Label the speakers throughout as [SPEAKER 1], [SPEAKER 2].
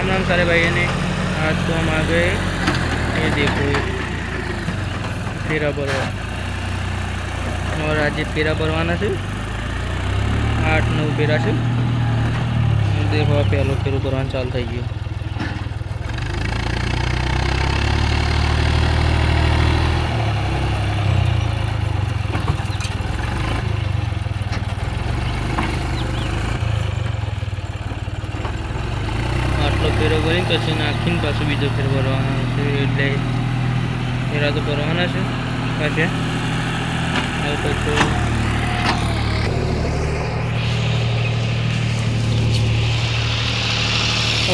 [SPEAKER 1] राम राम सारे भाइयों ने। आज तो हम आ गए, ये देखो फेरा भरवा। और आज ये फेरा भरवाना से 8-9 फेरा से देखो आ पहलो फेरो भरवानो चालू थई गयो। फेरो भरी पछी नाखीने पाछो बीजो फेर भरवानो छे એટલે फेरा तो भरवाना छे पाछा। હવે પછી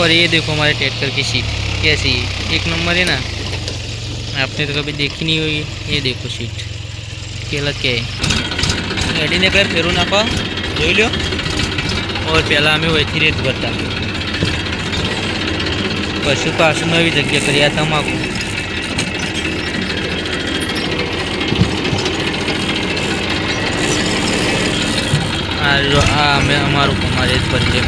[SPEAKER 1] और ये देखो हमारे ट्रैक्टर की सीट कैसी है, एक नंबर है ना। आपने तो कभी देखी नहीं होगी। ये देखो सीट केला क्या है। गाड़ी ने कहीं फेरू नाखवा જોઈ લો। और पहला अमे वहीथी रेत भरता पशु पास नवी जगह कर तमाकू। अमरु हमारे परिचय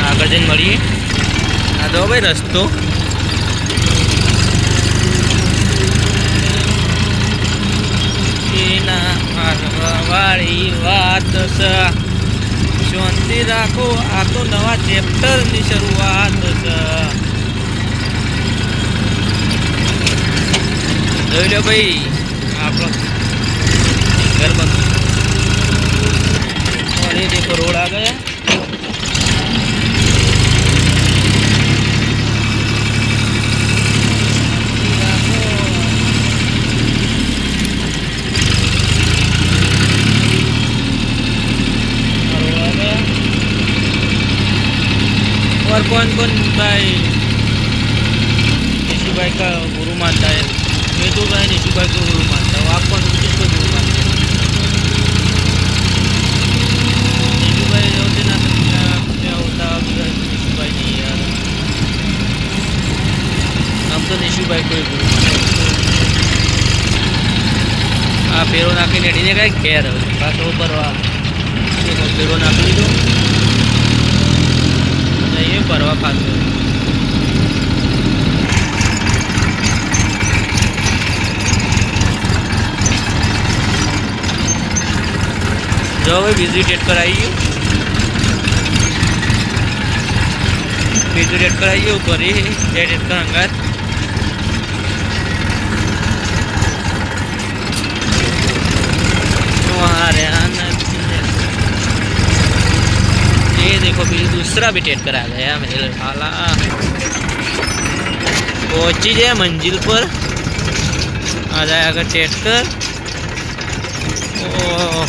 [SPEAKER 1] आगे जन मळीए। आ दो भाई रस्तो वाली बात शांति राखो। आ तो नवा चेप्टर की शुरुआत જોઈ લો ભાઈ આપણો घर बन। और ये देखो रोड आ गया। और कौन कौन भाई निशु भाई का गुरु मानता है? मैं तो भाई निशु भाई को गुरु मानता हूँ। आप कौन किसको गुरु मानते हैं? निशु भाई होते ना क्या होता निशु भाई नहीं यार। हम तो निशु भाई को ही गुरु मानते हैं। हाँ फेरो नाखी नेड़ी ने कहीं घेर पास ऊपर फेरो नाख लीधो ये भरवा खास जो भाई बिजली टेट कर आई बिजली टेट कर आई ऊपर ही टेट कर अंगात ये देखो भी दूसरा भी टेट कर आ गया मेरे हाला। पहुंची जाए मंजिल पर आ जाए अगर टेट कर। ओह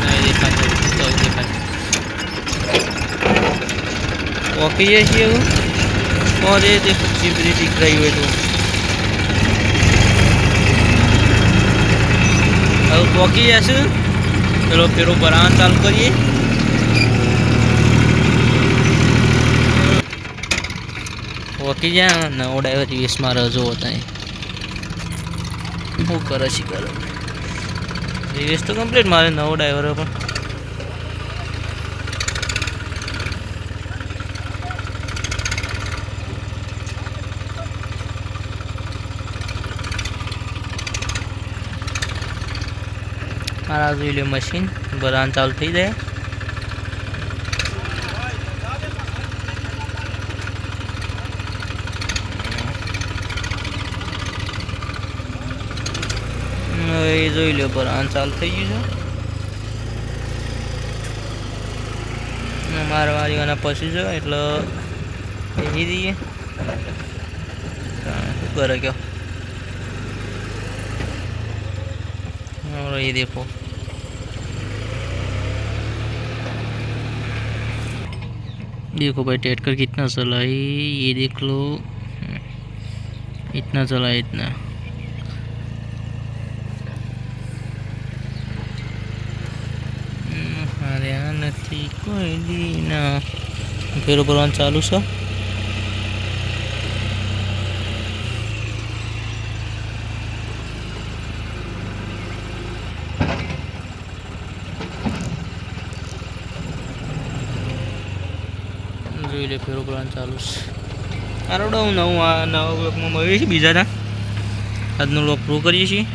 [SPEAKER 1] नहीं देखा तो देखा ओके ये वो। और ये देखो चिपरी दिख रही है तो अब ओके जैसे चलो फिर वो बरान चालू करिए। वकी जा नवो ड्राइवर यूएस में रजो होता है वो कर यूएस तो कंप्लीट मारे नवो ड्राइवर पर मारा जो लो मशीन बरान चालू थी जाए। ये જોઈ લો બરાન ચાલુ થઈ ગયું છે। મારવાડીવાના પછી જો એટલે બેસી દઈએ શું કરે કયો। और ये देखो देखो भाई टेटकर कितना चलाई ये देख लो। इतना चला इतना નથી કોઈ દી ના ફેરો ભરવાનું ચાલુ છે। જોઈ લે ફેરો પ્લાન ચાલુ છે. આરોડો હું નવા બ્લોગમાં મળીએ છીએ બીજાના. આજનો બ્લોગ પૂરો કરીએ છીએ.